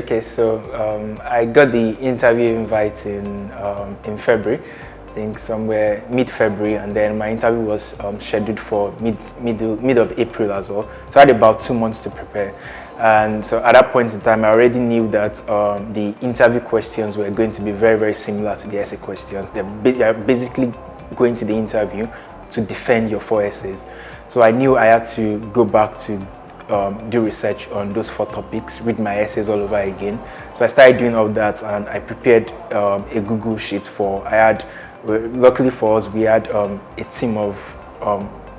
Okay, so I got the interview invite in February, I think somewhere mid-February, and then my interview was scheduled for mid of April as well. So I had about 2 months to prepare, and so at that point in time, I already knew that the interview questions were going to be very, very similar to the essay questions. They're basically going to the interview to defend your 4 essays. So I knew I had to go back to do research on those 4 topics, read my essays all over again. So I started doing all that, and I prepared a Google sheet luckily for us, we had a team of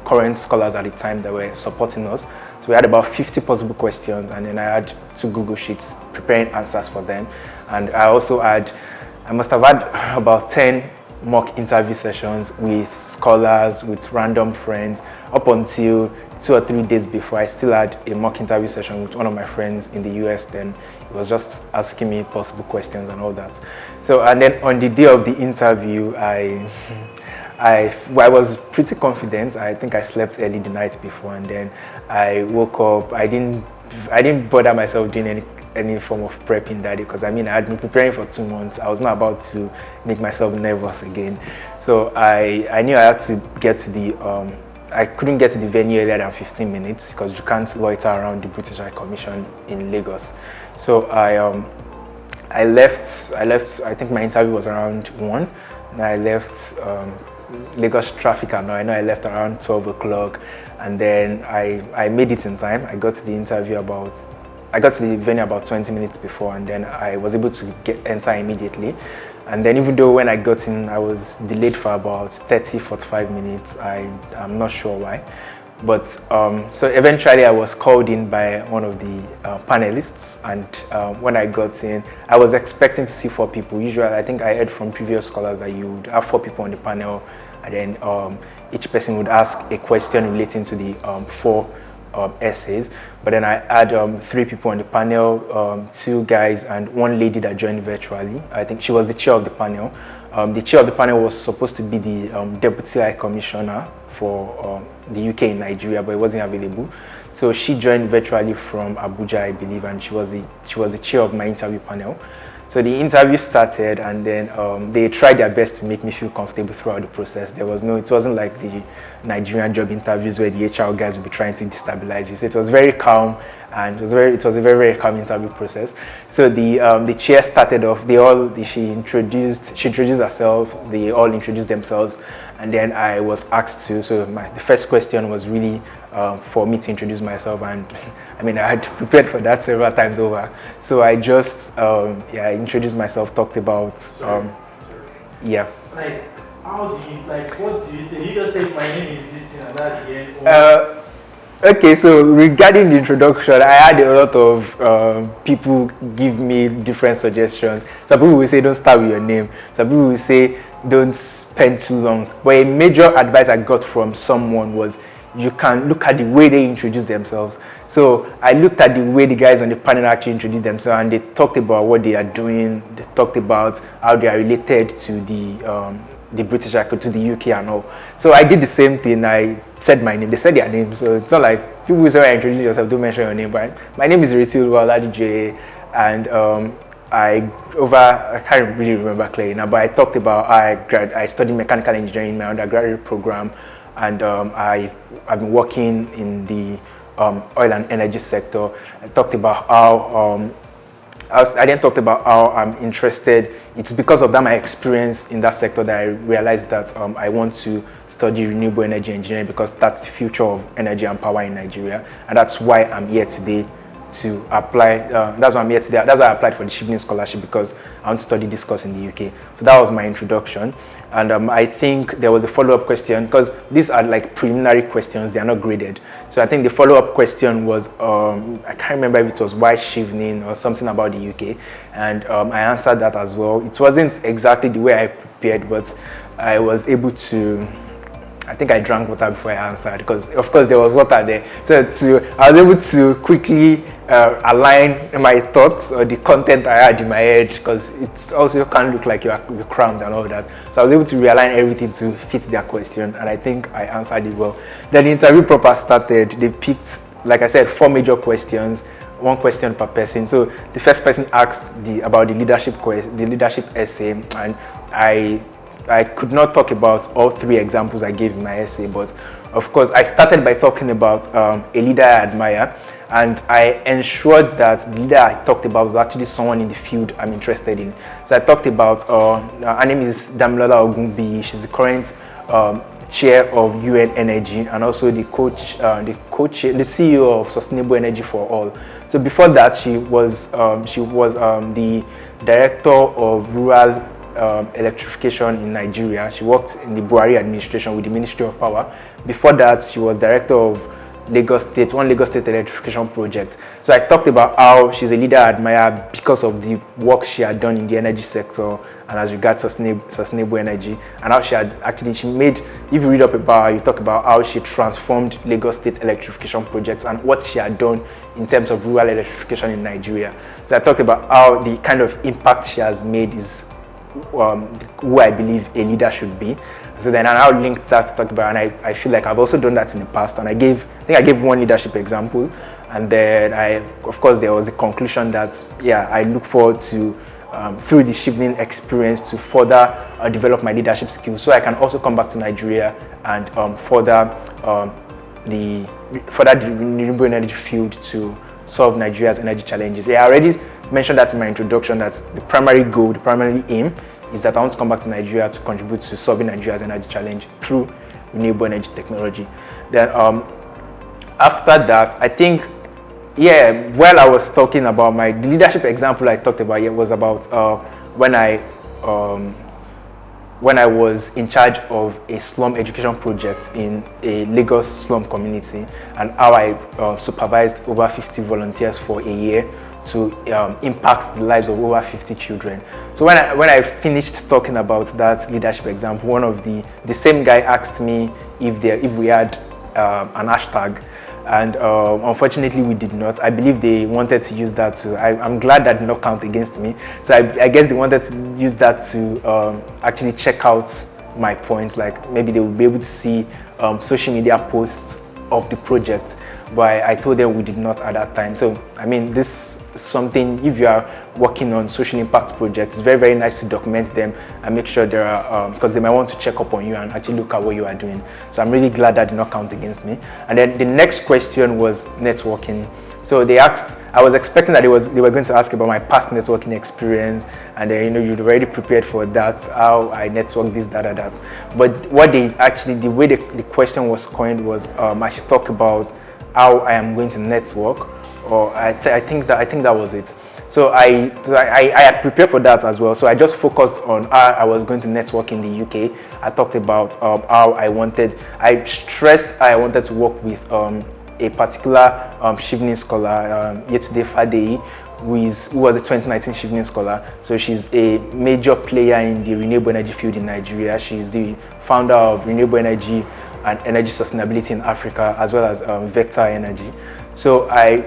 current scholars at the time that were supporting us. So we had about 50 possible questions, and then I had 2 Google sheets preparing answers for them. And I must have had about 10 mock interview sessions with scholars, with random friends, up until 2 or 3 days before. I still had a mock interview session with one of my friends in the US. Then he was just asking me possible questions and all that. So, and then on the day of the interview, I was pretty confident. I think I slept early the night before, and then I woke up. I didn't bother myself doing any form of prepping that day, because I had been preparing for 2 months. I was not about to make myself nervous again. So I knew I had to get to I couldn't get to the venue earlier than 15 minutes because you can't loiter around the British High Commission in Lagos. So I left. I think my interview was around 1, and I left Lagos traffic. I know I left around 12 o'clock, and then I made it in time. I got to the venue about 20 minutes before, and then I was able to enter immediately. And then even though when I got in, I was delayed for about 30-45 minutes. I'm not sure why. But so eventually I was called in by one of the panelists, and when I got in, I was expecting to see 4 people. Usually, I think I heard from previous scholars that you would have 4 people on the panel, and then each person would ask a question relating to the 4 essays. But then I had 3 people on the panel, 2 guys and 1 lady that joined virtually. I think she was the chair of the panel. The chair of the panel was supposed to be the Deputy High Commissioner for the UK in Nigeria, but it wasn't available. So she joined virtually from Abuja, I believe, and she was the chair of my interview panel. So the interview started, and then they tried their best to make me feel comfortable throughout the process. It wasn't like the Nigerian job interviews where the HR guys would be trying to destabilize you. So it was very calm, and it was a very, very calm interview process. So the chair started off. She introduced herself. They all introduced themselves, and then I was asked to. So the first question was really for me to introduce myself, and I had prepared for that several times over. So I just I introduced myself, talked about yeah. Like, what do you say? You just say my name is this thing and that's the end. Okay, so regarding the introduction, I had a lot of people give me different suggestions. Some people will say don't start with your name. Some people will say don't spend too long. But a major advice I got from someone was you can look at the way they introduce themselves. So I looked at the way the guys on the panel actually introduced themselves, and they talked about what they are doing. They talked about how they are related to the British, to the UK and all. So I did the same thing. I said my name. They said their name. So it's not like people will say when I introduce yourself, don't mention your name. But my name is Iretioluwa, Oladunjoye, and I can't really remember clearly now, but I talked about I studied mechanical engineering in my undergraduate program, and I've been working in the oil and energy sector. I talked about how I then talked about how I'm interested. It's because of that my experience in that sector that I realized that I want to study renewable energy engineering, because that's the future of energy and power in Nigeria, and that's why I'm here today to apply. That's why I'm here today. That's why I applied for the Chevening scholarship, because I want to study this course in the UK. So that was my introduction, and I think there was a follow-up question, because these are like preliminary questions. They are not graded. So I think the follow-up question was I can't remember if it was why Chevening or something about the UK, and I answered that as well. It wasn't exactly the way I prepared, but I was able to. I think I drank water before I answered, because of course there was water there. So I was able to quickly align my thoughts or the content I had in my head, because it also can't look like you're crammed and all that. So I was able to realign everything to fit their question, and I think I answered it well. Then the interview proper started. They picked, like I said, 4 major questions. one question per person. So the first person asked about the leadership essay, and I could not talk about all 3 examples I gave in my essay, but of course I started by talking about a leader I admire, and I ensured that the leader I talked about was actually someone in the field I'm interested in. So I talked about her name is Damilola Ogunbiyi. She's the current chair of UN Energy, and also the CEO of Sustainable Energy for All. So before that, she was the director of rural electrification in Nigeria. She worked in the Buhari administration with the Ministry of Power. Before that, she was director of one Lagos State electrification project. So I talked about how she's a leader I admire because of the work she had done in the energy sector and as regards sustainable energy, and how she made, if you read up about her, you talk about how she transformed Lagos State electrification projects and what she had done in terms of rural electrification in Nigeria. So I talked about how the kind of impact she has made is who I believe a leader should be. So then I now linked that to talk about, and I feel like I've also done that in the past, and I think I gave one leadership example, and then of course there was the conclusion that I look forward to through the Chevening experience to further develop my leadership skills, so I can also come back to Nigeria and further the renewable energy field to solve Nigeria's energy challenges. I already mentioned that in my introduction, that the primary goal, the primary aim is that I want to come back to Nigeria to contribute to solving Nigeria's energy challenge through renewable energy technology. Then after that, I think, while I was talking about the leadership example I talked about, was about when I was in charge of a slum education project in a Lagos slum community, and how I supervised over 50 volunteers for a year to impact the lives of over 50 children. So when I finished talking about that leadership example, one of the same guy asked me if we had an hashtag, and unfortunately we did not. I believe they wanted to use that to, I'm glad that did not count against me. So I guess they wanted to use that to actually check out my points, like maybe they would be able to see social media posts of the project, but I told them we did not at that time. So I mean, this is something, if you are working on social impact projects, it's very, very nice to document them and make sure there are, because they might want to check up on you and actually look at what you are doing. So I'm really glad that did not count against me. And then the next question was networking. So they asked, I was expecting that they were going to ask about my past networking experience, and then you'd already prepared for that, how I network this, that. But what the way the question was coined was I should talk about how I am going to network, or I think that was it. So I had prepared for that as well. So I just focused on how I was going to network in the UK. I talked about how I stressed I wanted to work with a particular Chevening scholar, Yetunde Fadeyi, who was a 2019 Chevening scholar. So she's a major player in the renewable energy field in Nigeria. She's the founder of Renewable Energy and Energy Sustainability in Africa, as well as Vector Energy. So I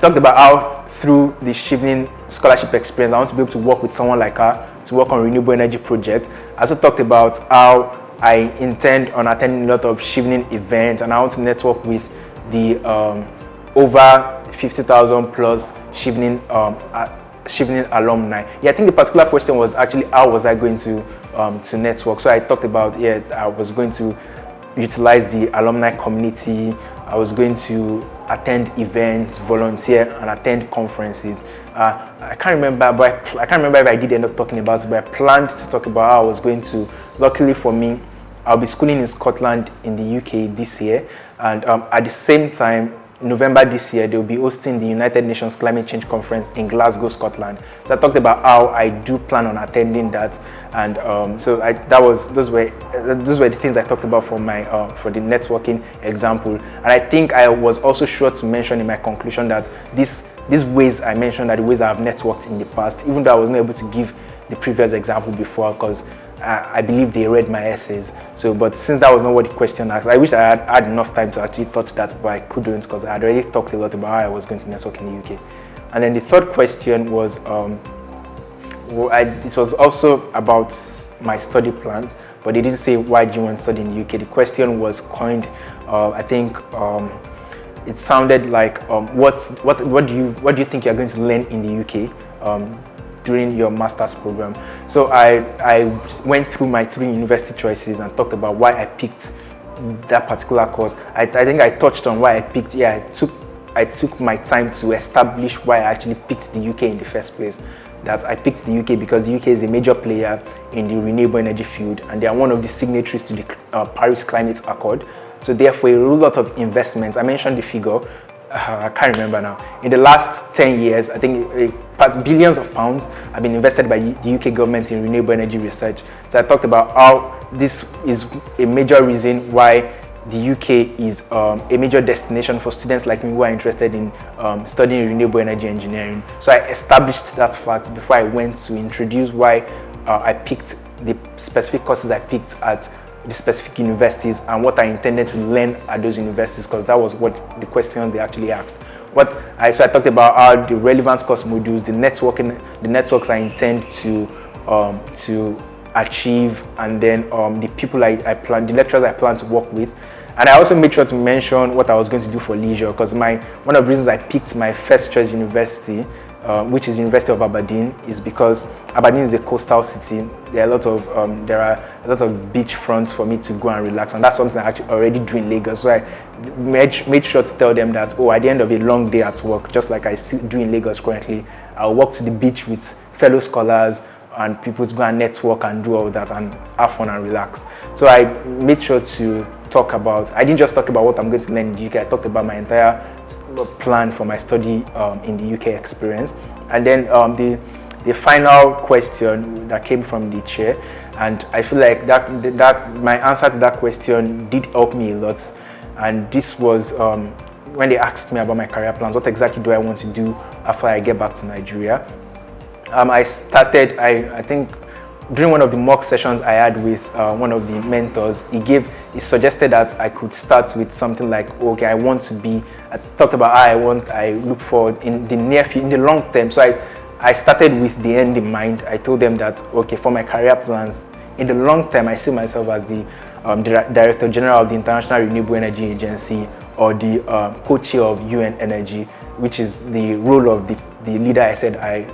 talked about how through the Chevening scholarship experience, I want to be able to work with someone like her to work on renewable energy projects. I also talked about how I intend on attending a lot of Chevening events, and I want to network with the over 50,000 plus Chevening alumni. I think the particular question was actually how was I going to network. So I talked about I was going to utilize the alumni community. I was going to attend events, volunteer, and attend conferences. I can't remember if I did end up talking about it, but I planned to talk about how I was going to. Luckily for me, I'll be schooling in Scotland in the UK this year, and at the same time, November this year, they'll be hosting the United Nations Climate Change Conference in Glasgow, Scotland. So I talked about how I do plan on attending that, and those were the things I talked about for the networking example. And I think I was also sure to mention in my conclusion that these ways I mentioned are the ways I have networked in the past, even though I was not able to give the previous example before, because I believe they read my essays. So, but since that was not what the question asked, I wish I had enough time to actually touch that, but I couldn't, because I had already talked a lot about how I was going to network in the UK. And then the third question was, it was also about my study plans, but they didn't say why do you want to study in the UK. The question was coined, I think, it sounded like what do you think you're going to learn in the UK during your master's program. So I went through my 3 university choices and talked about why I picked that particular course. I think I touched on why I picked. I took my time to establish why I actually picked the UK in the first place. That I picked the UK because the UK is a major player in the renewable energy field, and they are one of the signatories to the Paris Climate Accord. So therefore, a lot of investments. I mentioned the figure. I can't remember now. In the last 10 years, I think billions of pounds have been invested by the UK government in renewable energy research. So I talked about how this is a major reason why the UK is a major destination for students like me who are interested in studying renewable energy engineering. So I established that fact before I went to introduce why I picked the specific courses I picked at the specific universities and what I intended to learn at those universities, because that was what the question they actually asked. So I talked about how the relevant course modules, the networks I intend to achieve, and then the people the lecturers I plan to work with. And I also made sure to mention what I was going to do for leisure, because one of the reasons I picked my first choice university, which is University of Aberdeen, is because Aberdeen is a coastal city. There are a lot of beach fronts for me to go and relax, and that's something I actually already do in Lagos. So I made sure to tell them that, at the end of a long day at work, just like I still do in Lagos currently, I'll walk to the beach with fellow scholars and people to go and network and do all that and have fun and relax. So I made sure to I didn't just talk about what I'm going to learn in the UK, I talked about my entire plan for my study in the UK experience. And then the final question that came from the chair, and I feel like that my answer to that question did help me a lot. And this was when they asked me about my career plans, what exactly do I want to do after I get back to Nigeria. I think during one of the mock sessions I had with one of the mentors, he suggested that I could start with something like, I talked about how I look forward in the long term. So I started with the end in mind. I told them that, for my career plans, in the long term, I see myself as the Director General of the International Renewable Energy Agency, or the co-chair of UN Energy, which is the role of the leader I said I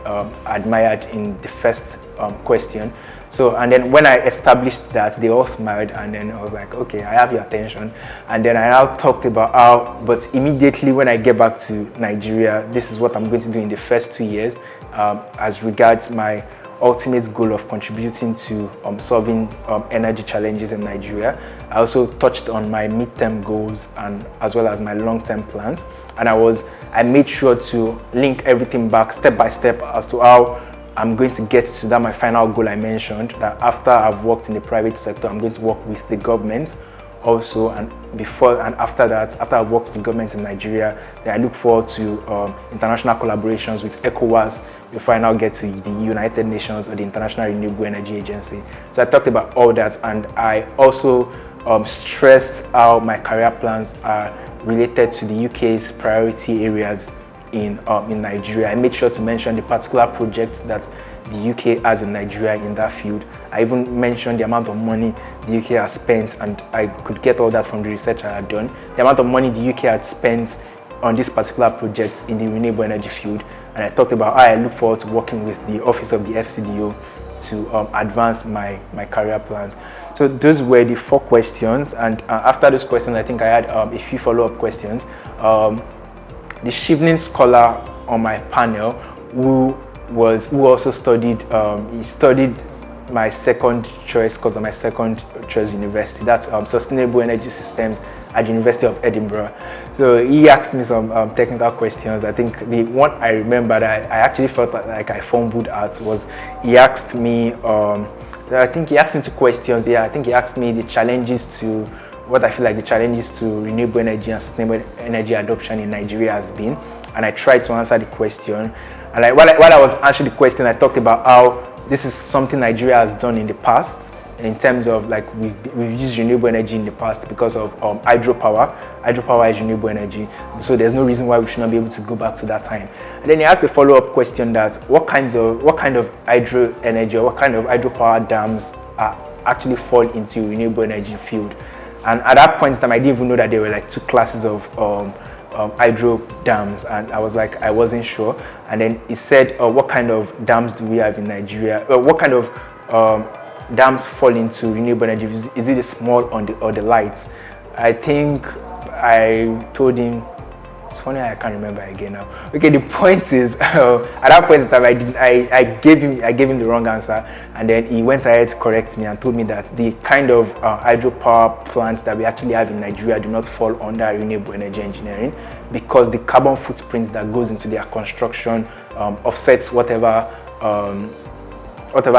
admired in the first question. So, and then when I established that, they all smiled, and then I was like, okay, I have your attention. And then I now talked about but immediately when I get back to Nigeria, this is what I'm going to do in the first 2 years as regards my ultimate goal of contributing to solving energy challenges in Nigeria. I also touched on my midterm goals and as well as my long-term plans, and I made sure to link everything back step by step as to how I'm going to get to that my final goal I mentioned, that after I've worked in the private sector, I'm going to work with the government also, and before and after that, after I've worked with the government in Nigeria, then I look forward to international collaborations with ECOWAS before I now get to the United Nations or the International Renewable Energy Agency. So I talked about all that, and I also stressed how my career plans are related to the UK's priority areas in Nigeria. I made sure to mention the particular projects that the UK has in Nigeria in that field. I even mentioned the amount of money the UK has spent, and I could get all that from the research I had done. The amount of money the UK had spent on this particular project in the renewable energy field, and I talked about how I look forward to working with the office of the FCDO to advance my career plans. So those were the 4 questions, and after those questions, I think I had a few follow-up questions. The Chevening scholar on my panel, who also studied, he studied my second choice course at my second choice university, that's Sustainable Energy Systems at the University of Edinburgh. So he asked me some technical questions. I think the one I remember that I actually felt like I fumbled at was he asked me, I think he asked me 2 questions. Yeah, I think he asked me what I feel like the challenges to renewable energy and sustainable energy adoption in Nigeria has been, and I tried to answer the question. And while I was answering the question, I talked about how this is something Nigeria has done in the past, in terms of like we've used renewable energy in the past because of hydropower. Hydropower is renewable energy, so there's no reason why we should not be able to go back to that time. And then he asked a follow-up question that what kind of hydro energy or what kind of hydropower dams actually fall into renewable energy field. And at that point in time, I didn't even know that there were like 2 classes of hydro dams, and I was like, I wasn't sure. And then he said, what kind of dams do we have in Nigeria? What kind of dams fall into renewable energy? Is it the small or the light? I think I told him. It's funny, I can't remember again now. Okay, the point is, at that point in time, I gave him the wrong answer, and then he went ahead to correct me and told me that the kind of hydropower plants that we actually have in Nigeria do not fall under renewable energy engineering, because the carbon footprint that goes into their construction offsets whatever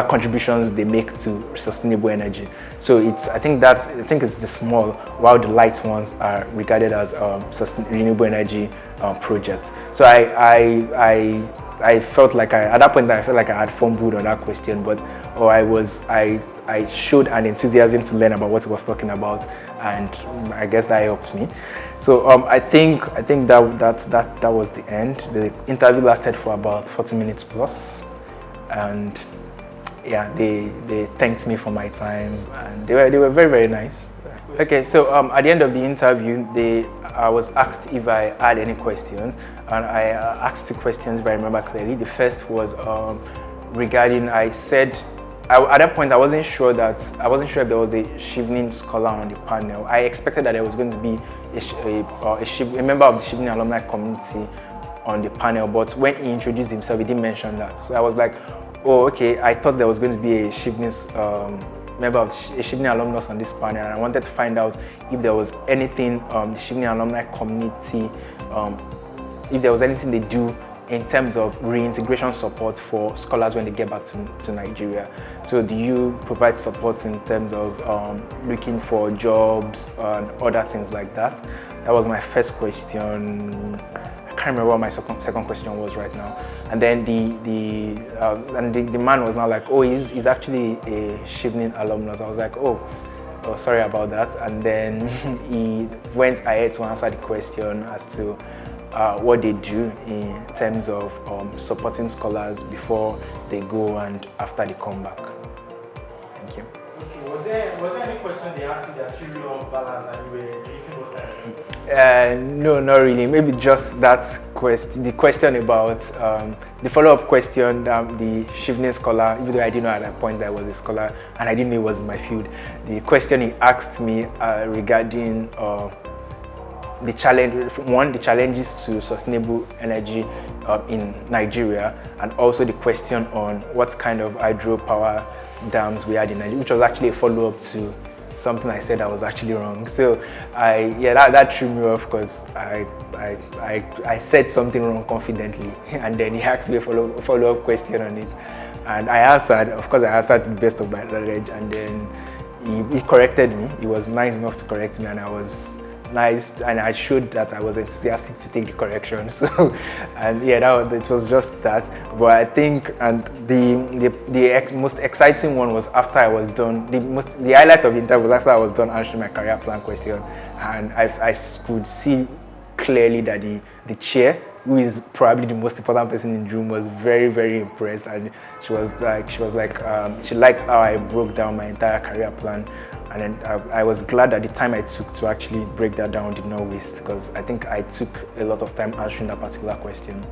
contributions they make to sustainable energy. So I think it's the small, while the light ones are regarded as renewable energy projects. So I felt like at that point I felt like I had fumbled on that question, but I showed an enthusiasm to learn about what he was talking about, and I guess that helped me. So I think that was the end. The interview lasted for about 40 minutes plus, and yeah, they thanked me for my time, and they were very, very nice. Okay, so at the end of the interview, I was asked if I had any questions, and I asked 2 questions if I remember clearly. The first was regarding, I said, at that point I wasn't sure if there was a Chevening scholar on the panel. I expected that there was going to be a member of the Chevening alumni community on the panel, but when he introduced himself, he didn't mention that. So I was like, oh, okay, I thought there was going to be a Chevening member of a Chevening alumnus on this panel, and I wanted to find out if there was anything the Chevening alumni community, if there was anything they do in terms of reintegration support for scholars when they get back to Nigeria. So do you provide support in terms of looking for jobs and other things like that? That was my first question. I can't remember what my second question was right now. And then the man was now like, oh, he's actually a Chevening alumnus. I was like, oh, sorry about that. And then he went ahead to answer the question as to what they do in terms of supporting scholars before they go and after they come back. Thank you. Okay, was there any question they asked you that threw you off balance and you were making those kind of things? No, not really. Maybe just that question, the question about the follow-up question, the Chevening scholar, even though I didn't know at that point that I was a scholar and I didn't know it was in my field. The question he asked me regarding the challenges to sustainable energy in Nigeria, and also the question on what kind of hydropower dams we had in Nigeria, which was actually a follow-up to something I said I was actually wrong. So that threw me off, because I said something wrong confidently, and then he asked me a follow-up question on it, and I answered. Of course, I answered to the best of my knowledge, and then he corrected me. He was nice enough to correct me, and I was nice, and I showed that I was enthusiastic to take the correction. So, and yeah, it was just that. But I think, and the most exciting one was after I was done. The highlight of the interview was after I was done answering my career plan question, and I could see clearly that the chair, who is probably the most important person in the room, was very, very impressed, and she liked how I broke down my entire career plan. And then I was glad that the time I took to actually break that down did not waste, because I think I took a lot of time answering that particular question.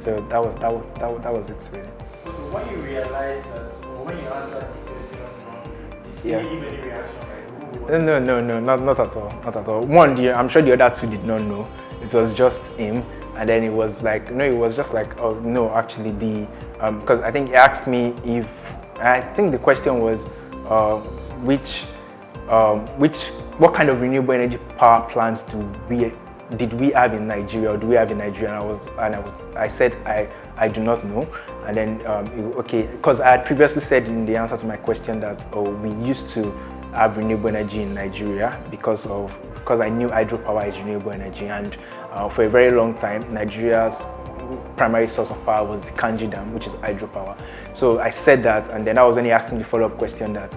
So that was it really. When you realized that, or when you answered the question, did you give any reaction? No, not at all, not at all. One, I'm sure the other 2 did not know. It was just him, and then it was like, no, it was just like, oh no, actually because I think he asked me if, I think the question was what kind of renewable energy power plants did we have in Nigeria, or do we have in Nigeria? And I said I do not know. And then okay, because I had previously said in the answer to my question that we used to have renewable energy in Nigeria because I knew hydropower is renewable energy, and for a very long time Nigeria's primary source of power was the Kanji Dam, which is hydropower. So I said that, and then I was only asking the follow-up question that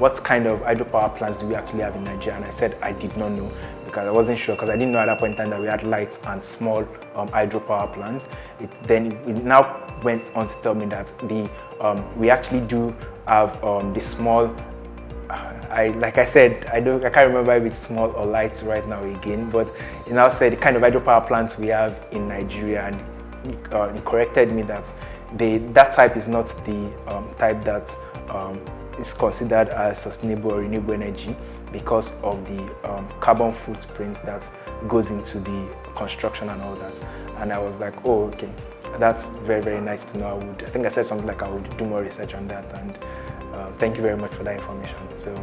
what kind of hydropower plants do we actually have in Nigeria? And I said I did not know, because I wasn't sure, because I didn't know at that point in time that we had light and small hydropower plants. It now went on to tell me that we actually do have the small like I said, I can't remember if it's small or light right now again, but it now said the kind of hydropower plants we have in Nigeria, and it corrected me that that type is not the type that is considered as sustainable or renewable energy because of the carbon footprint that goes into the construction and all that. And I was like, oh, okay, that's very, very nice to know. I think I said something like I would do more research on that, and thank you very much for that information. So